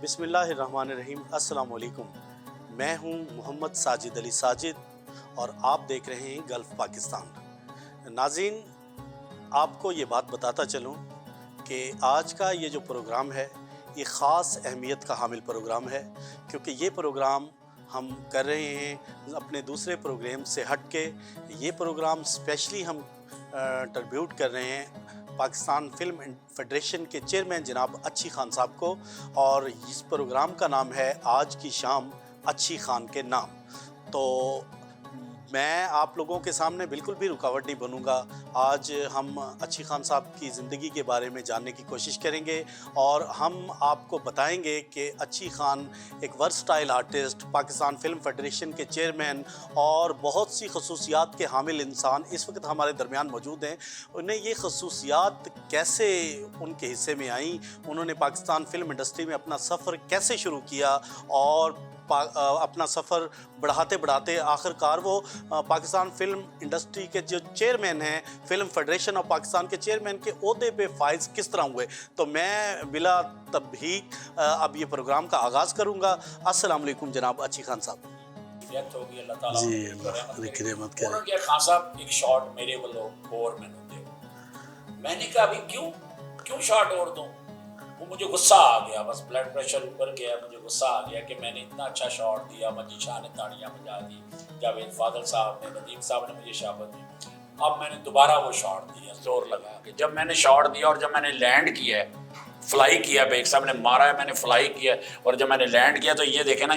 بسم اللہ الرحمن الرحیم۔ السلام علیکم، میں ہوں محمد ساجد علی ساجد اور آپ دیکھ رہے ہیں گلف پاکستان۔ ناظرین، آپ کو یہ بات بتاتا چلوں کہ آج کا یہ جو پروگرام ہے یہ خاص اہمیت کا حامل پروگرام ہے، کیونکہ یہ پروگرام ہم کر رہے ہیں اپنے دوسرے پروگرام سے ہٹ کے۔ یہ پروگرام اسپیشلی ہم ٹربیوٹ کر رہے ہیں پاکستان فلم فیڈریشن کے چیئرمین جناب اچھی خان صاحب کو، اور اس پروگرام کا نام ہے آج کی شام اچھی خان کے نام۔ تو میں آپ لوگوں کے سامنے بالکل بھی رکاوٹ نہیں بنوں گا۔ آج ہم اچھی خان صاحب کی زندگی کے بارے میں جاننے کی کوشش کریں گے اور ہم آپ کو بتائیں گے کہ اچھی خان ایک versatile artist, Pakistan film federation کے چیئرمین اور بہت سی خصوصیات کے حامل انسان اس وقت ہمارے درمیان موجود ہیں۔ انہیں یہ خصوصیات کیسے ان کے حصے میں آئیں، انہوں نے پاکستان فلم انڈسٹری میں اپنا سفر کیسے شروع کیا اور اپنا سفر بڑھاتے بڑھاتے آخر کار وہ پاکستان فلم انڈسٹری کے جو چیئرمین ہیں، فلم فیڈریشن آف پاکستان کے چیئرمین کے عہدے پہ فائز کس طرح ہوئے۔ تو میں بلا تبہیک اب یہ پروگرام کا آغاز کروں گا۔ السلام علیکم جناب اچھی خان صاحب۔ ہوگی اللہ تعالیٰ جی اللہ کرامت کرے۔ انہوں نے کیا خان صاحب ایک شارٹ میرے والوں اور میں نے کہا ابھی کیوں شارٹ اور دوں؟ وہ مجھے غصہ آ گیا، بس بلڈ پریشر اوپر گیا، مجھے غصہ آ گیا کہ میں نے اتنا اچھا شارٹ دیا، مجید شاہ نے تاڑیاں بجا دی، جاوید فاضل صاحب نے، ندیم صاحب نے مجھے شابت دی۔ اب میں نے دوبارہ وہ شارٹ دیا زور لگا کے۔ جب میں نے شارٹ دیا اور جب میں نے لینڈ کیا ہے، فلائی کیا، بیگ صاحب نے مارا ہے، میں نے فلائی کیا، اور جب میں نے لینڈ کیا تو یہ دیکھیں نا،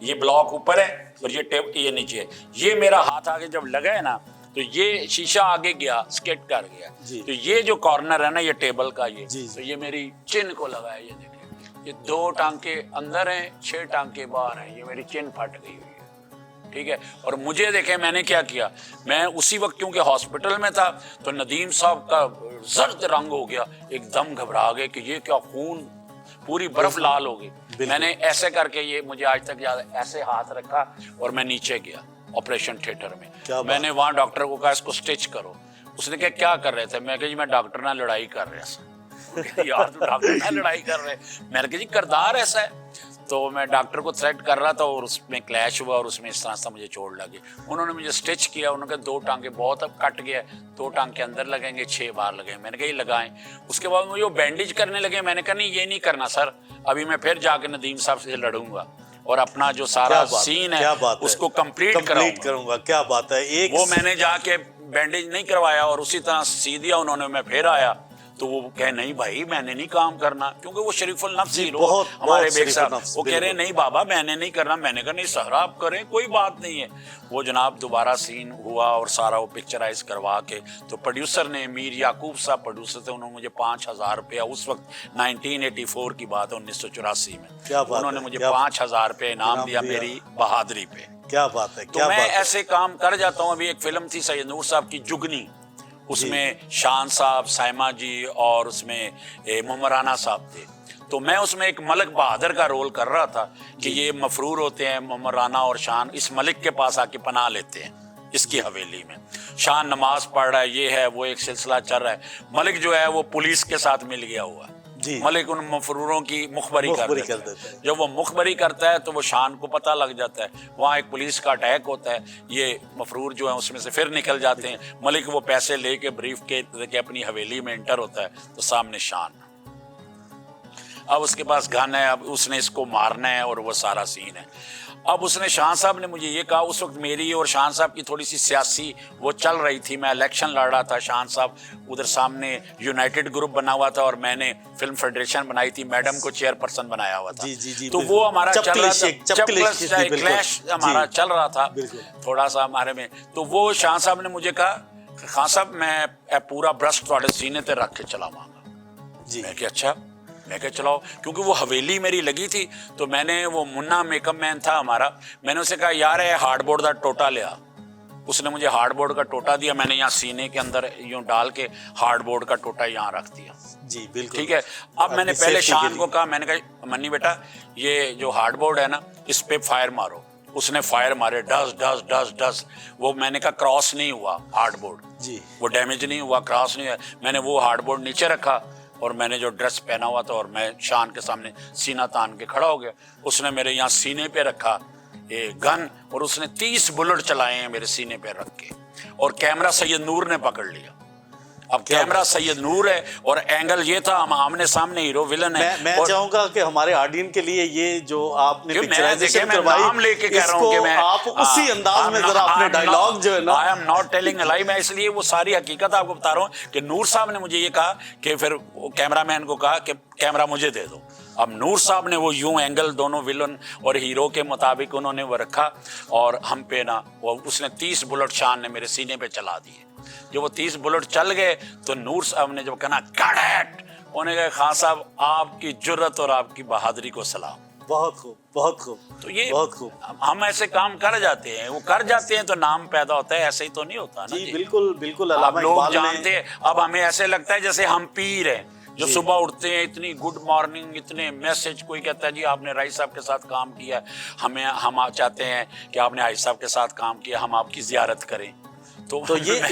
یہ بلاک اوپر ہے اور یہ نیچے ہے۔ یہ میرا ہاتھ آگے جب لگا ہے نا تو یہ شیشہ آگے گیا، سکیٹ کر گیا۔ تو یہ جو کارنر ہے نا یہ ٹیبل کا، تو یہ میری چن کو لگا ہے۔ یہ دیکھیں، یہ 2 ٹانکے اندر ہیں، 6 ٹانکے باہر ہیں، یہ میری چن پھٹ گئی ہوئی ہے، ٹھیک ہے۔ اور مجھے دیکھیں میں نے کیا کیا، میں اسی وقت کیونکہ ہاسپٹل میں تھا تو ندیم صاحب کا زرد رنگ ہو گیا، ایک دم گھبرا گئے کہ یہ کیا، خون پوری برف لال ہو گئی۔ میں نے ایسے کر کے، یہ مجھے آج تک یاد ہے، ایسے ہاتھ رکھا اور میں نیچے گیا آپریشن تھیٹر میں۔ میں نے وہاں ڈاکٹر کو کہا اس کو سٹچ کرو۔ اس نے کہا کیا کر رہے تھے؟ میں کہا جی میں ڈاکٹر نہ لڑائی کر رہا تھا۔ یار تو ڈاکٹر نہ لڑائی کر رہے؟ میں نے کہا جی کردار ایسا ہے۔ تو میں ڈاکٹر کو تھریٹ کر رہا تھا اور اس میں کلیش ہوا اور اس میں اس طرح سے مجھے چوٹ لگی۔ انہوں نے مجھے سٹچ کیا، انہوں نے کہا 2 ٹانکے بہت اب کٹ گیا، 2 ٹانکے اندر لگیں گے، 6 باہر لگیں گے۔ میں نے کہا یہ لگائیں۔ اس کے بعد مجھے وہ بینڈیج کرنے لگے۔ میں نے کہا نہیں یہ نہیں کرنا سر، ابھی میں پھر جا کے ندیم صاحب سے لڑوں گا اور اپنا جو سارا سین ہے اس کو کمپلیٹ کروں گا۔ کیا بات ہے۔ وہ میں نے جا کے بینڈیج نہیں کروایا اور اسی طرح سی دیا انہوں نے۔ میں پھر آیا تو وہ کہے نہیں بھائی میں نے نہیں کام کرنا، کیونکہ وہ شریف النفس ہی لوگ ہمارے بیگ صاحب، وہ کہہ رہے نہیں بابا میں نے نہیں کرنا۔ میں نے کہا نہیں سر آپ کریں، کوئی بات نہیں ہے۔ وہ جناب دوبارہ سین ہوا اور سارا وہ پکچرائز کروا کے تو پروڈیوسر نے، میر یعقوب صاحب پروڈیوسر تھے، انہوں نے مجھے 5000 روپیہ، اس وقت 1984 کی بات ہے، 1984 میں، انہوں نے مجھے 5000 روپے انعام دیا میری بہادری پہ۔ کیا بات ہے۔ تو میں ایسے کام کر جاتا ہوں۔ ابھی ایک فلم تھی سید نور صاحب کی جگنی، اس میں شان صاحب، سائمہ جی اور اس میں محمد رانا صاحب تھے۔ تو میں اس میں ایک ملک بہادر کا رول کر رہا تھا کہ یہ مفرور ہوتے ہیں، محمد رانا اور شان اس ملک کے پاس آ کے پناہ لیتے ہیں اس کی حویلی میں۔ شان نماز پڑھ رہا ہے، یہ ہے وہ، ایک سلسلہ چل رہا ہے۔ ملک جو ہے وہ پولیس کے ساتھ مل گیا ہوا ہے۔ ملک ان مفروروں کی مخبری کر دیتا ہے۔ جب وہ مخبری کرتا ہے تو وہ شان کو پتہ لگ جاتا ہے، وہاں ایک پولیس کا اٹیک ہوتا ہے، یہ مفرور جو ہیں اس میں سے پھر نکل جاتے ہیں۔ ملک وہ پیسے لے کے بریف کے اپنی حویلی میں انٹر ہوتا ہے تو سامنے شان، اب اس کے پاس گن ہے، اب اس نے اس کو مارنا ہے اور وہ سارا سین ہے۔ اب اس نے، شان صاحب نے مجھے یہ کہا، اس وقت میری اور شان صاحب کی تھوڑی سی سیاسی وہ چل رہی تھی، میں الیکشن لڑ رہا تھا، شان صاحب ادھر سامنے یونائٹڈ گروپ بنا ہوا تھا اور میں نے فلم فیڈریشن بنائی تھی، میڈم کو چیئر پرسن بنایا ہوا تھا۔ تو وہ ہمارا چل رہا تھا، کلیش ہمارا چل رہا تھا تھوڑا سا ہمارے میں۔ تو وہ شان صاحب نے مجھے کہا خان صاحب میں پورا برش تھوڑے سینے تے رکھ کے چلاواں گا۔ میں کہ اچھا، میں کہ چلاؤ، کیونکہ وہ حویلی میری لگی تھی۔ تو میں نے، وہ منا میک اپ مین تھا ہمارا، میں نے اسے کہا یار ہے ہارڈ بورڈ کا ٹوٹا لیا۔ اس نے مجھے ہارڈ بورڈ کا ٹوٹا دیا، میں نے یہاں سینے کے اندر یوں ڈال کے ہارڈ بورڈ کا ٹوٹا یہاں رکھ دیا۔ جی بالکل ٹھیک ہے۔ اب میں نے پہلے شان کو کہا، میں نے کہا منی بیٹا یہ جو ہارڈ بورڈ ہے نا اس پہ فائر مارو۔ اس نے فائر مارے، ڈس ڈس ڈس ڈس، وہ میں نے کہا کراس نہیں ہوا ہارڈ بورڈ، وہ ڈیمیج نہیں ہوا، کراس نہیں ہوا۔ میں نے وہ ہارڈ بورڈ نیچے رکھا اور میں نے جو ڈریس پہنا ہوا تھا اور میں شان کے سامنے سینہ تان کے کھڑا ہو گیا. اس نے میرے یہاں سینے پہ رکھا گن اور اس نے 30 بلٹ چلائے ہیں میرے سینے پہ رکھ کے, اور کیمرہ سید نور نے پکڑ لیا. اب کیمرہ سید نور ہے اور اینگل یہ تھا, ہم آمنے سامنے ہیرو ولن ہے. میں چاہوں گا کہ ہمارے آڈین کے لیے یہ جو آپ نے پکچرائزیشن کروائی, نام لے کے کہہ رہا ہوں کہ میں آپ اسی انداز میں ذرا اپنے ڈائیلاگ جو ہے نا, I am not telling a lie, میں اس لیے وہ ساری حقیقت آپ کو بتا رہا ہوں کہ نور صاحب نے مجھے یہ کہا کہ پھر کیمرہ مین کو کہا کہ کیمرہ مجھے دے دو. اب نور صاحب نے وہ یوں اینگل دونوں ولن اور ہیرو کے مطابق انہوں نے وہ رکھا اور ہم پہ نا اس نے 30 بلٹ شان نے میرے سینے پہ چلا دیے. جو وہ 30 بلٹ چل گئے تو نور صاحب نے جب کہا کٹ اٹ, انہوں نے کہا خان صاحب آپ کی جرت اور آپ کی بہادری کو سلام. بہت خوب, بہت خوب. تو یہ بہت خوب. ہم ایسے کام کر جاتے ہیں, وہ کر جاتے ہیں تو نام پیدا ہوتا ہے, ایسے ہی تو نہیں ہوتا نا. جی بالکل بالکل. اب لوگ جانتے ہیں, اب ہمیں ایسے لگتا ہے جیسے ہم پیر ہیں جو صبح اٹھتے ہیں اتنی گڈ مارننگ, اتنے میسج, کوئی کہتا ہے جی آپ نے رائس صاحب کے ساتھ کام کیا, ہم چاہتے ہیں کہ آپ نے عائشہ صاحب کے ساتھ کام کیا, ہم آپ کی زیارت کریں. تو یہ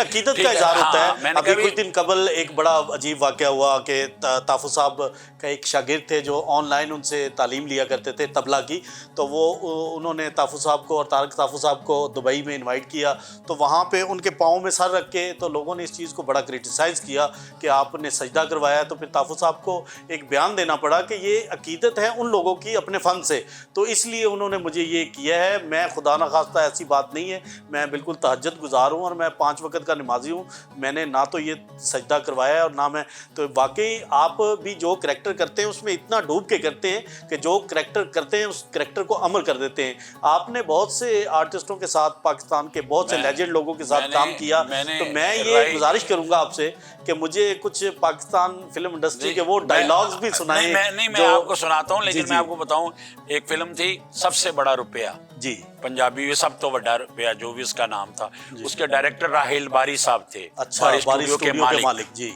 عقیدت کا اظہار ہوتا ہے. ابھی کچھ دن قبل ایک بڑا عجیب واقعہ ہوا کہ تحفظ صاحب کا ایک شاگرد تھے جو آن لائن ان سے تعلیم لیا کرتے تھے طبلہ کی, تو وہ انہوں نے تحفظ صاحب کو اور طارق تحفظ صاحب کو دبئی میں انوائٹ کیا, تو وہاں پہ ان کے پاؤں میں سر رکھ کے تو لوگوں نے اس چیز کو بڑا کرٹیسائز کیا کہ آپ نے سجدہ کروایا. تو پھر تحفظ صاحب کو ایک بیان دینا پڑا کہ یہ عقیدت ہے ان لوگوں کی اپنے فن سے, تو اس لیے انہوں نے مجھے یہ کیا ہے. میں خدا نخواستہ ایسی بات نہیں ہے, میں بالکل تہجد گزار ہوں اور میں 5 وقت کا نمازی ہوں. میں نے نہ تو یہ سجدہ کروایا ہے اور نہ میں, تو واقعی آپ بھی جو کریکٹر کرتے ہیں اس میں اتنا ڈوب کے کرتے ہیں کہ جو کریکٹر کرتے ہیں اس کریکٹر کو عمل کر دیتے ہیں. آپ نے بہت سے آرٹسٹوں کے ساتھ, پاکستان کے بہت سے لیجنڈ لوگوں کے ساتھ کام کیا, تو میں یہ گزارش کروں گا آپ سے کہ مجھے کچھ پاکستان فلم انڈسٹری کے وہ ڈائیلاگز بھی سنائیں. نہیں میں آپ کو سناتا ہوں, لیکن میں آپ کو بتاؤں ایک فلم تھی سب سے بڑا روپیہ, جی پنجابی میں سب تو بڑا روپیہ جو بھی اس کا نام تھا, اس کے ڈائریکٹر راہیل باری صاحب تھے, باری اسٹوڈیو کے مالک. جی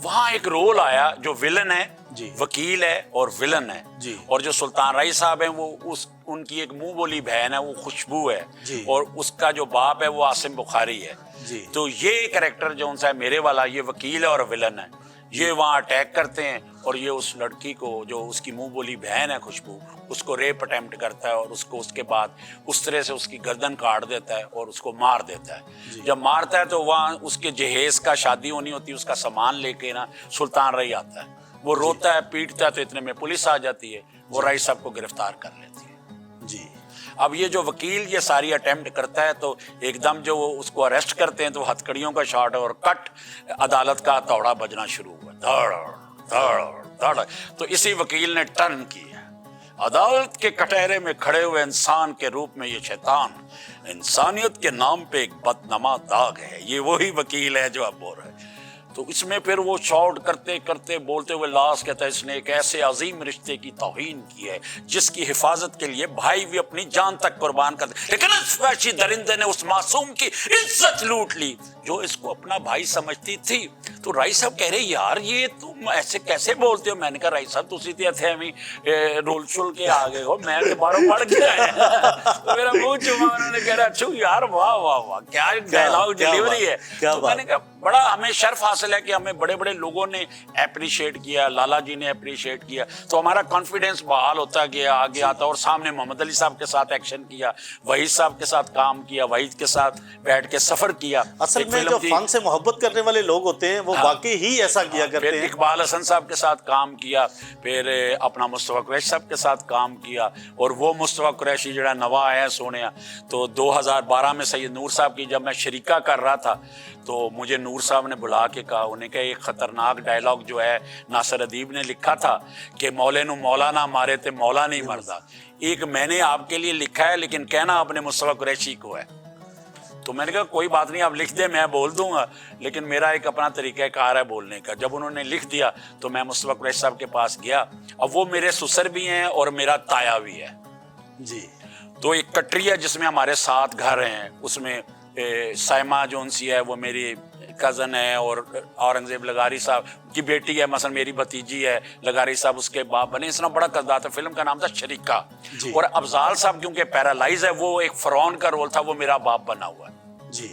وہاں ایک رول آیا جو ولن ہے, جی وکیل ہے اور ولن ہے, جی, اور جو سلطان رائی صاحب ہیں وہ ان کی ایک منہ بولی بہن ہے, وہ خوشبو ہے, جی, اور اس کا جو باپ ہے وہ عاصم بخاری ہے. جی, تو یہ کریکٹر جو ان سے میرے والا, یہ وکیل ہے اور ولن ہے, یہ وہاں اٹیک کرتے ہیں اور یہ اس لڑکی کو جو اس کی منہ بولی بہن ہے خوشبو, اس کو ریپ اٹیمپٹ کرتا ہے اور اس کو اس کے بعد اس طرح سے اس کی گردن کاٹ دیتا ہے اور اس کو مار دیتا ہے. جب مارتا ہے تو وہاں اس کے جہیز کا شادی ہونی ہوتی ہے, اس کا سامان لے کے نا سلطان رائی آتا ہے, وہ روتا ہے پیٹتا ہے, تو اتنے میں پولیس آ جاتی ہے, وہ رائی صاحب کو گرفتار کر لیتی ہے. جی. اب یہ جو وکیل یہ ساری اٹیمپٹ کرتا ہے تو ایک دم جو وہ اس کو اریسٹ کرتے ہیں تو ہتھ کڑیوں کا شاٹ ہے اور کٹ عدالت کا توڑا بجنا شروع ہوا, دھڑ دھڑ دھڑ. تو اسی وکیل نے ٹرن کی ہے, عدالت کے کٹہرے میں کھڑے ہوئے انسان کے روپ میں یہ شیطان انسانیت کے نام پہ ایک بدنما داغ ہے. یہ وہی وکیل ہے جو اب بول رہے ہیں. تو اس میں پھر وہ شاٹ کرتے کرتے بولتے ہوئے لاس کہتا ہے اس نے ایک ایسے عظیم رشتے کی توہین کی ہے جس کی حفاظت کے لیے بھائی بھی اپنی جان تک قربان کر دے, لیکن اس وحشی درندے نے اس معصوم کی عزت لوٹ لی جو اس کو اپنا بھائی سمجھتی تھی. تو رائی صاحب کہہ رہے یار یہ تم ایسے کیسے بولتے ہو؟ میں نے کہا رائی صاحب تسی تھے ہمیں رول شل کے آگے ہو, میں کے باروں پڑھ کے آیا. میرا منہ چما, انہوں نے کہہ رہا اچھا یار واہ واہ واہ کیا ڈائلاگ ڈیلیوری ہے. تو میں نے کہا بڑا ہمیں شرف حاصل ہے کہ ہمیں بڑے بڑے لوگوں نے اپریشیٹ کیا, لالا جی نے اپریشیٹ کیا, تو ہمارا کانفیڈنس بحال ہوتا گیا, آگے آتا. اور سامنے محمد علی صاحب کے ساتھ ایکشن کیا, وحید صاحب کے ساتھ کام کیا, وحید کے ساتھ بیٹھ کے سفر کیا. اصل میں جو فن سے محبت کرنے والے لوگ ہوتے ہیں وہ واقعی ہی ایسا کیا کرتے ہیں. اقبال حسن صاحب کے ساتھ کام کیا, پھر اپنا مصطفیٰ قریشی صاحب کے ساتھ کام کیا, اور وہ مصطفیٰ قریشی جڑا نوا آیا سونے. تو 2012 میں سید نور صاحب کی جب میں شریکہ کر رہا تھا تو مجھے نور صاحب نے بلا کے کہا, انہیں کہ ایک خطرناک ڈائلاگ جو ہے ناصر ادیب نے لکھا تھا کہ مولے نو مولا نہ مارے تے مولا نہیں مردا, ایک میں نے آپ کے لیے لکھا ہے لیکن کہنا اپنے مصطفیٰ قریشی کو ہے. تو میں نے کہا کوئی بات نہیں آپ لکھ دیں میں بول دوں گا, لیکن میرا ایک اپنا طریقہ کار ہے بولنے کا. جب انہوں نے لکھ دیا تو میں مصطفیٰ قریشی صاحب کے پاس گیا. اب وہ میرے سسر بھی ہیں اور میرا تایا بھی ہے. جی. تو ایک کٹری ہے جس میں ہمارے 7 گھر ہیں, اس میں سائمہ جونسی ہے وہ میری کزن ہے, اور اورنگزیب لغاری صاحب کی بیٹی ہے, مثلا میری بھتیجی ہے لغاری صاحب اس کے باپ بنے. اس طرح بڑا کردار تھا, فلم کا نام تھا شریکہ. اور افضال صاحب کیونکہ پیرالائز ہے, وہ ایک فرعون کا رول تھا, وہ میرا باپ بنا ہوا ہے. جی.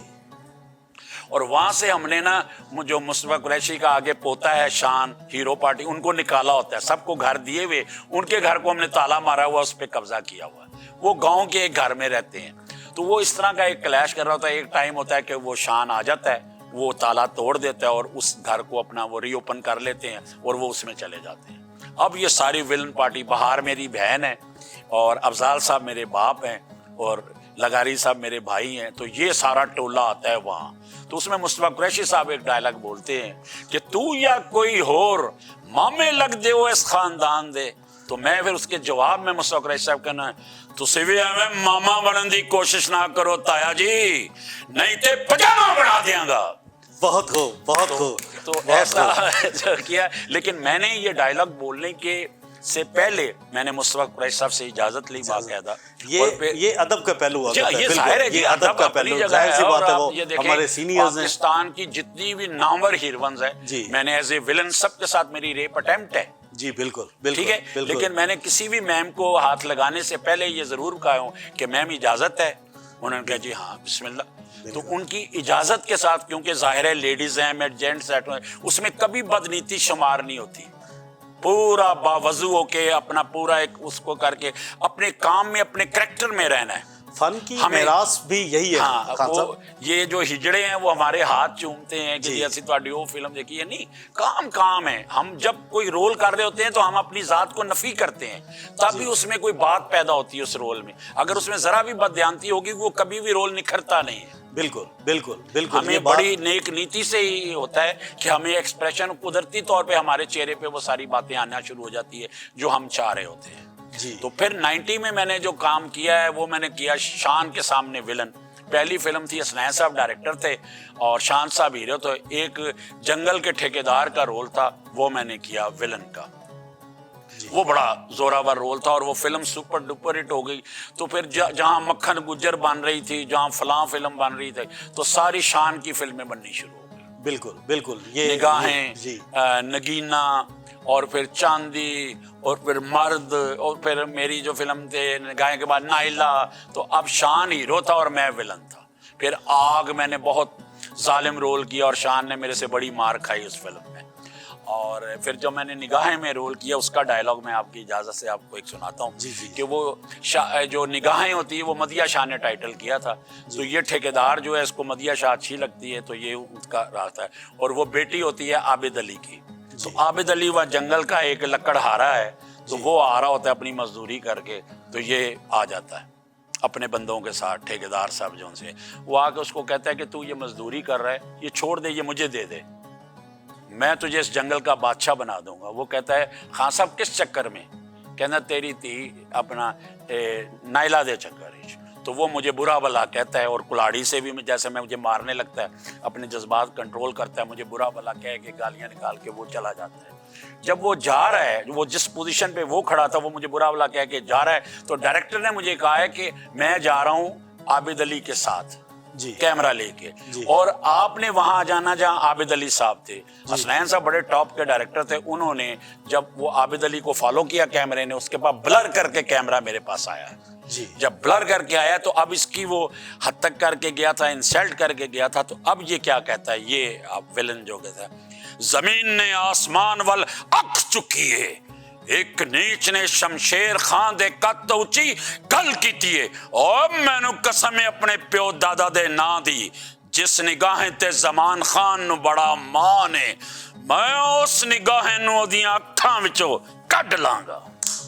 اور وہاں سے ہم نے نا جو مصطفیٰ قریشی کا آگے پوتا ہے شان ہیرو پارٹی ان کو نکالا ہوتا ہے, سب کو گھر دیے ہوئے, ان کے گھر کو ہم نے تالا مارا ہوا, اس پہ قبضہ کیا ہوا, وہ گاؤں کے ایک گھر میں رہتے ہیں. تو وہ اس طرح کا ایک کلیش کر رہا ہوتا ہے. ایک ٹائم ہوتا ہے کہ وہ شان آ جاتا ہے, وہ تالا توڑ دیتا ہے اور اس گھر کو اپنا وہ ری اوپن کر لیتے ہیں اور وہ اس میں چلے جاتے ہیں. اب یہ ساری ولن پارٹی, بہار میری بہن ہے اور افضال صاحب میرے باپ ہیں اور لگاری صاحب میرے بھائی ہیں, تو یہ سارا ٹولہ آتا ہے وہاں. تو اس میں مصطفیٰ قریشی صاحب ایک ڈائلاگ بولتے ہیں کہ تو یا کوئی ہور مامے لگ دے وہ اس خاندان دے. تو میں پھر اس کے جواب میں مصطفیٰ قریشی صاحب کہنا ہے تسی بھی ہمیں ماما بنن دی کوشش نہ کرو تایا جی, نہیں تے پجامہ بنا دیاں گا. بہت خوب, بہت خوب. تو ایسا کیا. لیکن میں نے یہ ڈائلاگ بولنے کے سے پہلے میں نے مصطفیٰ قریشی صاحب سے اجازت لی باقاعدہ. یہ ادب کا پہلو ہوتا ہے. یہ ظاہر ہے یہ ادب کا پہلو, ظاہر سی بات ہے, وہ ہمارے سینئرز ہیں. پاکستان کی جتنی بھی نامور ہیروئنز ہیں میں نے ایز اے ولن سب کے ساتھ میری ریپ اٹیمپٹ ہے. جی بالکل بالکل, ٹھیک ہے. لیکن میں نے کسی بھی میم کو ہاتھ لگانے سے پہلے یہ ضرور کہا ہوں کہ میم اجازت ہے. انہوں نے کہا جی ہاں بسم اللہ. تو ان کی اجازت کے ساتھ, کیونکہ ظاہر ہے لیڈیز ہیں, میں جینٹس ہیں, اس میں کبھی بدنیتی شمار نہیں ہوتی. پورا باوضو ہو کے اپنا پورا ایک اس کو کر کے اپنے کام میں اپنے کریکٹر میں رہنا ہے. فن کی میراث بھی یہی ہے. ہاں, یہ جو ہجڑے ہیں وہ ہمارے ہاتھ چومتے ہیں کہ جیسی تہاڈی وہ فلم دیکھی ہے. نہیں, کام ہے. ہم جب کوئی رول کر رہے ہوتے ہیں تو ہم اپنی ذات کو نفی کرتے ہیں, تبھی اس میں کوئی بات پیدا ہوتی ہے اس رول میں. اگر اس میں ذرا بھی بددیانتی ہوگی وہ کبھی بھی رول نکھرتا نہیں ہے. بالکل بالکل بالکل. ہمیں بڑی نیک نیتی سے ہی ہوتا ہے کہ ہمیں ایکسپریشن قدرتی طور پہ ہمارے چہرے پہ وہ ساری باتیں آنا شروع ہو جاتی ہے جو ہم چاہ رہے ہوتے ہیں. تو پھر 90 میں نے جو کام کیا ہے وہ میں نے کیا شان کے سامنے ولن. پہلی فلم تھی, حسنین صاحب ڈائریکٹر تھے اور شان صاحب ہیرو. تو ایک جنگل کے ٹھیکیدار کا رول تھا, وہ میں نے کیا ولن کا. وہ بڑا زوراور رول تھا اور وہ فلم سپر ڈپر ہٹ ہو گئی. تو پھر جہاں مکھن گجر بن رہی تھی, جہاں فلاں فلم بن رہی تھی, تو ساری شان کی فلمیں بننی شروع ہو گئی. بالکل بالکل. یہ نگاہیں, نگینا, اور پھر چاندی, اور پھر مرد, اور پھر میری جو فلم تھے نگاہیں کے بعد نائلہ. تو اب شان ہیرو تھا اور میں ولن تھا. پھر آگ میں نے بہت ظالم رول کیا اور شان نے میرے سے بڑی مار کھائی اس فلم میں. اور پھر جو میں نے نگاہیں میں رول کیا اس کا ڈائلاگ میں آپ کی اجازت سے آپ کو ایک سناتا ہوں. کہ وہ جو نگاہیں ہوتی ہے وہ مدیہ شاہ نے ٹائٹل کیا تھا. تو یہ ٹھیکیدار جو ہے اس کو مدیہ شاہ اچھی لگتی ہے تو یہ اس کا راستہ ہے. اور وہ بیٹی ہوتی ہے عابد علی کی. تو عابد علی وہ جنگل کا ایک لکڑہارا ہے, تو وہ آ رہا ہوتا ہے اپنی مزدوری کر کے, تو یہ آ جاتا ہے اپنے بندوں کے ساتھ. ٹھیکیدار صاحب جو ان سے وہ آ کے اس کو کہتا ہے کہ تو یہ مزدوری کر رہا ہے, یہ چھوڑ دے, یہ مجھے دے دے, میں تجھے اس جنگل کا بادشاہ بنا دوں گا. وہ کہتا ہے خان صاحب کس چکر میں؟ کہنا تیری تھی اپنا نائلہ دے چکر. تو وہ مجھے برا بلا کہتا ہے اور کلاڑی سے بھی جیسے میں مجھے مارنے لگتا ہے, اپنے جذبات کنٹرول کرتا ہے, مجھے برا بلا کہہ کے گالیاں نکال کے وہ چلا جاتا ہے. جب وہ جا رہا ہے, وہ جس پوزیشن پہ وہ کھڑا تھا وہ مجھے برا بلا کہہ کے جا رہا ہے, تو ڈائریکٹر نے مجھے کہا ہے کہ میں جا رہا ہوں عابد علی کے ساتھ کیمرہ لے کے, اور آپ نے وہاں جانا جہاں عابد علی صاحب تھے. حسنین صاحب بڑے ٹاپ کے ڈائریکٹر تھے, انہوں نے جب وہ عابد علی کو فالو کیا کیمرے نے, اس کے بعد بلر کر کے کیمرہ میرے پاس آیا. جب بلر کر کے آیا تو اب اس کی وہ حد تک کر کے گیا تھا, انسلٹ کر کے گیا تھا. تو اب یہ کیا کہتا ہے, یہ اب ولن جو کہتا ہے, زمین نے آسمان وال اک چکی ہے, ایک نیچ نے شمشیر خان دے کت اچھی گل کیتی ہے, اور میں نو قسم اپنے پیو دادا دے نا دی, جس نگاہیں تے زمان خان نو بڑا مان ہے, میں اس نگاہیں نو دیاں اکھاں وچوں کڈ لاں گا.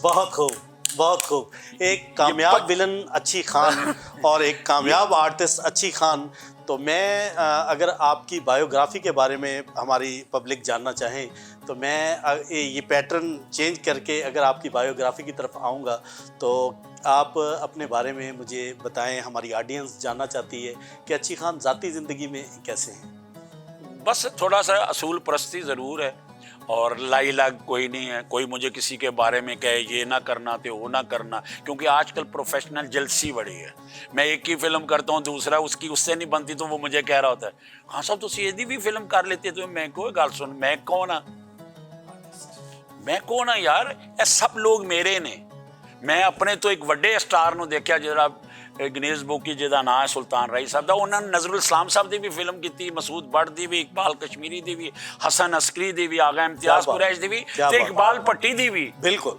بہت خوب, بہت خوب. ایک کامیاب ولن اچھی خان اور ایک کامیاب آرٹسٹ اچھی خان. تو میں اگر آپ کی بایوگرافی کے بارے میں ہماری پبلک جاننا چاہیں تو میں یہ پیٹرن چینج کر کے اگر آپ کی بایوگرافی کی طرف آؤں گا, تو آپ اپنے بارے میں مجھے بتائیں. ہماری آڈینس جاننا چاہتی ہے کہ اچھی خان ذاتی زندگی میں کیسے ہیں. بس تھوڑا سا اصول پرستی ضرور ہے اور لائی لاگ کوئی نہیں ہے. کوئی مجھے کسی کے بارے میں کہے یہ نہ کرنا تو وہ نہ کرنا, کیونکہ آج کل پروفیشنل جلسی بڑی ہے. میں ایک ہی فلم کرتا ہوں, دوسرا اس کی اس سے نہیں بنتی تو وہ مجھے کہہ رہا ہوتا ہے ہاں صاحب تسی ایدی بھی فلم کر لیتے. تو میں کوئی گل سن, میں کون یار, اے سب لوگ میرے نے. میں اپنے تو ایک وڈے اسٹار نو دیکھا جڑا ਗਣੇਸ਼ ਬੋਕੀ ਜਿਹਦਾ ਨਾਂ ਹੈ ਸੁਲਤਾਨ ਰਾਈ ਸਾਹਿਬ ਦਾ, ਉਹਨਾਂ ਨੇ ਨਜ਼ਰੁਲ ਇਸਲਾਮ ਸਾਹਿਬ ਦੀ ਵੀ ਫਿਲਮ ਕੀਤੀ, ਮਸੂਦ ਬੱਟ ਦੀ ਵੀ, ਇਕਬਾਲ ਕਸ਼ਮੀਰੀ ਦੀ ਵੀ, ਹਸਨ ਅਸਕਰੀ ਦੀ ਵੀ, ਆਗਾ ਇਮਤਿਆਜ਼ ਕੁਰੈਸ਼ ਦੀ ਵੀ ਤੇ ਇਕਬਾਲ ਭੱਟੀ ਦੀ ਵੀ। ਬਿਲਕੁਲ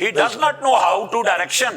He does not know how to direction,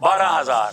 12,000।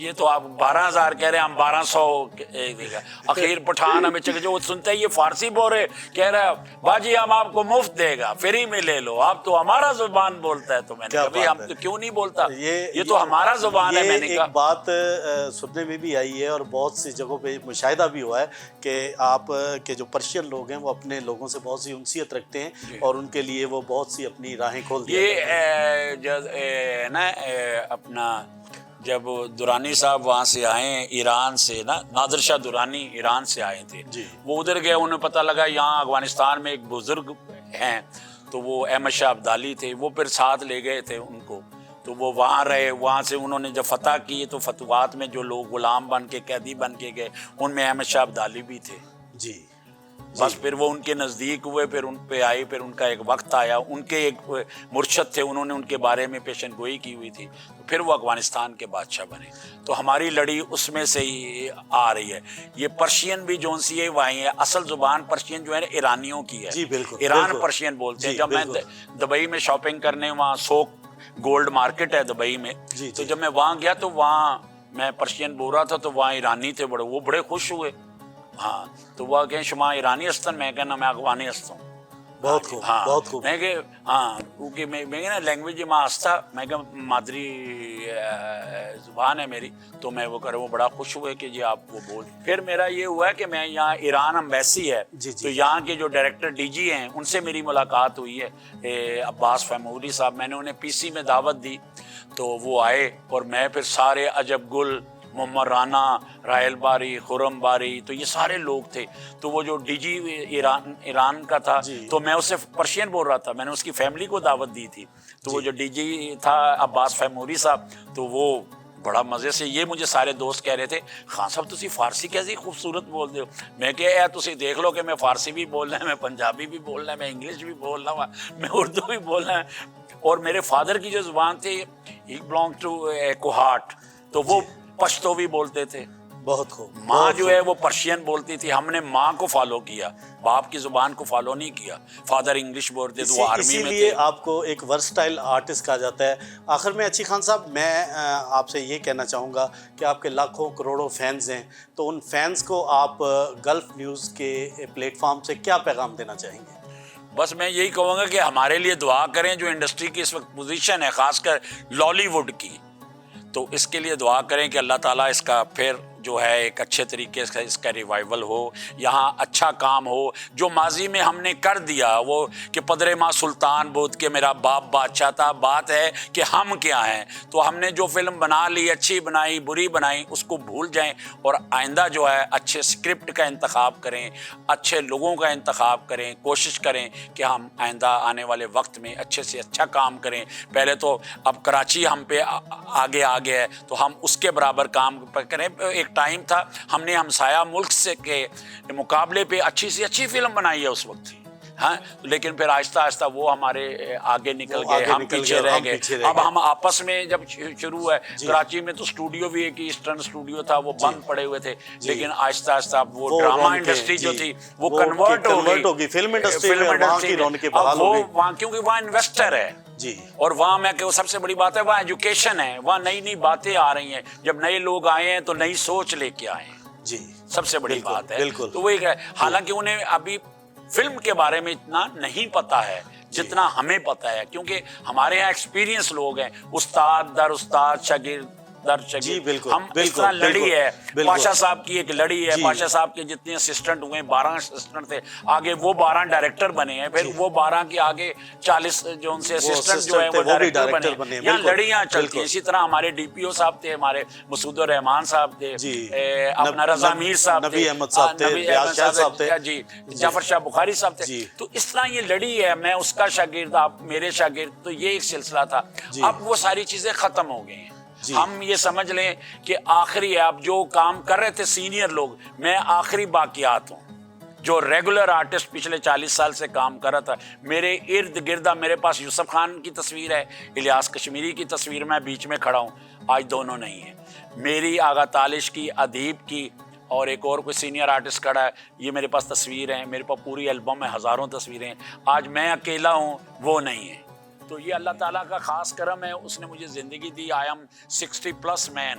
یہ تو آپ 12,000 کہہ رہے ہیں، ہم 1200 اخیر پٹھان ہمیں چکے جو سنتے ہیں یہ فارسی بول رہے، کہہ رہا ہے باجی ہم آپ کو مفت دے گا، فری میں لے لو، آپ تو ہمارا زبان بولتا ہے۔ تو میں نے کہا بھائی ہم تو کیوں نہیں بولتا، یہ تو ہمارا زبان ہے۔ میں نے کہا ایک بات سننے میں بھی آئی ہے اور بہت سی جگہوں پہ مشاہدہ بھی ہوا ہے کہ آپ کے جو پرشین لوگ ہیں وہ اپنے لوگوں سے بہت سی انسیت رکھتے ہیں اور ان کے لیے وہ بہت سی اپنی راہیں کھول دیا کرتے یہ نا اپنا جب درانی صاحب وہاں سے آئے ایران سے نا، نادر شاہ درانی ایران سے آئے تھے، وہ ادھر گئے، انہیں پتہ لگا یہاں افغانستان میں ایک بزرگ ہیں، تو وہ احمد شاہ ابدالی تھے، وہ پھر ساتھ لے گئے تھے ان کو، تو وہ وہاں رہے، وہاں سے انہوں نے جب فتح کی تو فتوحات میں جو لوگ غلام بن کے قیدی بن کے گئے ان میں احمد شاہ ابدالی بھی تھے۔ جی بس پھر وہ ان کے نزدیک ہوئے، پھر ان پہ آئی، پھر ان کا ایک وقت آیا، ان کے ایک مرشد تھے، انہوں نے ان کے بارے میں پیشن گوئی کی ہوئی تھی، تو پھر وہ افغانستان کے بادشاہ بنے۔ تو ہماری لڑی اس میں سے ہی آ رہی ہے۔ یہ پرشین بھی جون سی ہے وہیں ہے، اصل زبان پرشین جو ہے ایرانیوں کی ہے، جی بالکل، ایران پرشین بولتے ہیں۔ جب میں دبئی میں شاپنگ کرنے، وہاں سوک گولڈ مارکیٹ ہے دبئی میں، تو جب میں وہاں گیا تو وہاں میں پرشین بول رہا تھا تو وہاں ایرانی تھے بڑے، وہ بڑے خوش ہوئے۔ ہاں تو وہ کہیں شما ایرانی ہستن، میں کہنا میں افغانی ہستوں۔ بہت خوب، ہاں بہت خوب۔ میں کہ ہاں کیونکہ میں نا لینگویج ماں ہستا، میں کہ مادری زبان ہے میری، تو میں وہ کرے، وہ بڑا خوش ہوئے کہ جی آپ وہ بول۔ پھر میرا یہ ہوا ہے کہ میں یہاں ایران امبیسی ہے، تو یہاں کے جو ڈائریکٹر ڈی جی ہیں ان سے میری ملاقات ہوئی ہے، عباس فیموری صاحب، میں نے انہیں پی سی میں دعوت دی تو وہ آئے، اور میں پھر سارے عجب گل، محمد رانا، راحل باری، خرم باری، تو یہ سارے لوگ تھے۔ تو وہ جو ڈی جی ایران کا تھا تو میں اس سے پرشین بول رہا تھا، میں نے اس کی فیملی کو دعوت دی تھی، تو وہ جو ڈی جی تھا عباس فیموری صاحب، تو وہ بڑا مزے سے، یہ مجھے سارے دوست کہہ رہے تھے خان صاحب تسی فارسی کیسی خوبصورت بول دے ہو۔ میں کہ اے تسی دیکھ لو کہ میں فارسی بھی بولنا ہے، میں پنجابی بھی بولنا ہے، میں انگلش بھی بولنا ہوں، میں اردو بھی بولنا ہے۔ اور میرے فادر کی جو زبان تھی، ہی بلانگ ٹو کوہاٹ، تو وہ پشتو بھی بولتے تھے۔ بہت خوب۔ ماں جو ہے وہ پرشین بولتی تھی، ہم نے ماں کو فالو کیا، باپ کی زبان کو فالو نہیں کیا۔ فادر انگلش بولتے تھے، وہ آرمی میں اسی لیے تھے۔ آپ کو ایک ورسٹائل آرٹسٹ کہا جاتا ہے۔ آخر میں اچھی خان صاحب، میں آپ سے یہ کہنا چاہوں گا کہ آپ کے لاکھوں کروڑوں فینز ہیں، تو ان فینز کو آپ گلف نیوز کے پلیٹ فارم سے کیا پیغام دینا چاہیں گے؟ بس میں یہی کہوں گا کہ ہمارے لیے دعا کریں، جو انڈسٹری کی اس وقت پوزیشن ہے، خاص کر لالی ووڈ کی، تو اس کے لیے دعا کریں کہ اللہ تعالیٰ اس کا پھر جو ہے ایک اچھے طریقے سے اس کا ریوائول ہو، یہاں اچھا کام ہو۔ جو ماضی میں ہم نے کر دیا وہ کہ پدر ماں سلطان بود کے میرا باپ بادشاہ تھا، بات ہے کہ ہم کیا ہیں۔ تو ہم نے جو فلم بنا لی، اچھی بنائی بری بنائی، اس کو بھول جائیں، اور آئندہ جو ہے اچھے اسکرپٹ کا انتخاب کریں، اچھے لوگوں کا انتخاب کریں، کوشش کریں کہ ہم آئندہ آنے والے وقت میں اچھے سے اچھا کام کریں۔ پہلے تو اب کراچی ہم پہ آگے ہے تو ہم اس کے برابر کام کریں۔ ایک ٹائم تھا ہم نے ہمسایہ ملک سے کے مقابلے پہ اچھی سے اچھی فلم بنائی ہے اس وقت، ہاں، لیکن پھر آہستہ آہستہ وہ ہمارے آگے نکل گئے، ہم پیچھے رہ گئے۔ اب ہم آپس میں جب شروع ہے، کراچی میں تو اسٹوڈیو بھی ایک ایسٹرن اسٹوڈیو تھا، وہ بند پڑے ہوئے تھے، لیکن آہستہ آہستہ وہ ڈرامہ انڈسٹری جو تھی وہ کنورٹ ہو گئی فلم انڈسٹری میں، وہاں کی رونقیں بحال ہو گئی، وہاں کیونکہ وہاں انویسٹر ہے جی، اور وہاں میں کہ سب سے بڑی بات ہے وہاں ایجوکیشن ہے، وہاں نئی نئی باتیں آ رہی ہیں، جب نئے لوگ آئے ہیں تو نئی سوچ لے کے آئے ہیں، جی، سب سے بڑی بات ہے۔ بالکل، تو وہ ایک ہے، حالانکہ انہیں ابھی فلم کے بارے میں اتنا نہیں پتا ہے جتنا ہمیں پتا ہے، کیونکہ ہمارے یہاں ایکسپیرینس لوگ ہیں، استاد در استاد، شاگرد در شاگرد، ہم اس طرح لڑی ہے۔ پاشا صاحب کی ایک لڑی ہے، پاشا صاحب کے جتنے اسسٹنٹ ہوئے 12 اسسٹنٹ تھے، آگے وہ 12 ڈائریکٹر بنے ہیں، پھر وہ 12 کے آگے 40 جو ان سے اسسٹنٹ جو ہے وہ ڈائریکٹر بنے ہیں۔ یہاں لڑیاں چلتی ہیں۔ اسی طرح ہمارے ڈی پی او صاحب تھے، ہمارے مسعود الرحمان صاحب تھے، اپنا رضا میر صاحب تھے، نبی احمد صاحب تھے، ریاض شاہ صاحب تھے، جی، جعفر شاہ بخاری صاحب تھے۔ تو اس طرح یہ لڑی ہے، میں اس کا شاگرد، آپ میرے شاگرد، تو یہ ایک سلسلہ تھا۔ اب وہ ساری چیزیں ختم ہو گئی ہیں۔ ہم یہ سمجھ لیں کہ آخری ہے، اب جو کام کر رہے تھے سینئر لوگ، میں آخری باقیات ہوں۔ جو ریگولر آرٹسٹ پچھلے 40 سال سے کام کر رہا تھا، میرے ارد گرد، میرے پاس یوسف خان کی تصویر ہے، الیاس کشمیری کی تصویر، میں بیچ میں کھڑا ہوں، آج دونوں نہیں ہیں۔ میری آغا تالش کی، ادیب کی، اور ایک اور کوئی سینئر آرٹسٹ کھڑا ہے، یہ میرے پاس تصویر ہیں، میرے پاس پوری البم ہے، ہزاروں تصویریں، آج میں اکیلا ہوں، وہ نہیں ہے۔ تو یہ اللہ تعالیٰ کا خاص کرم ہے، اس نے مجھے زندگی دی۔ I am 60+ man,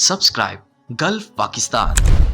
Subscribe Gulf Pakistan.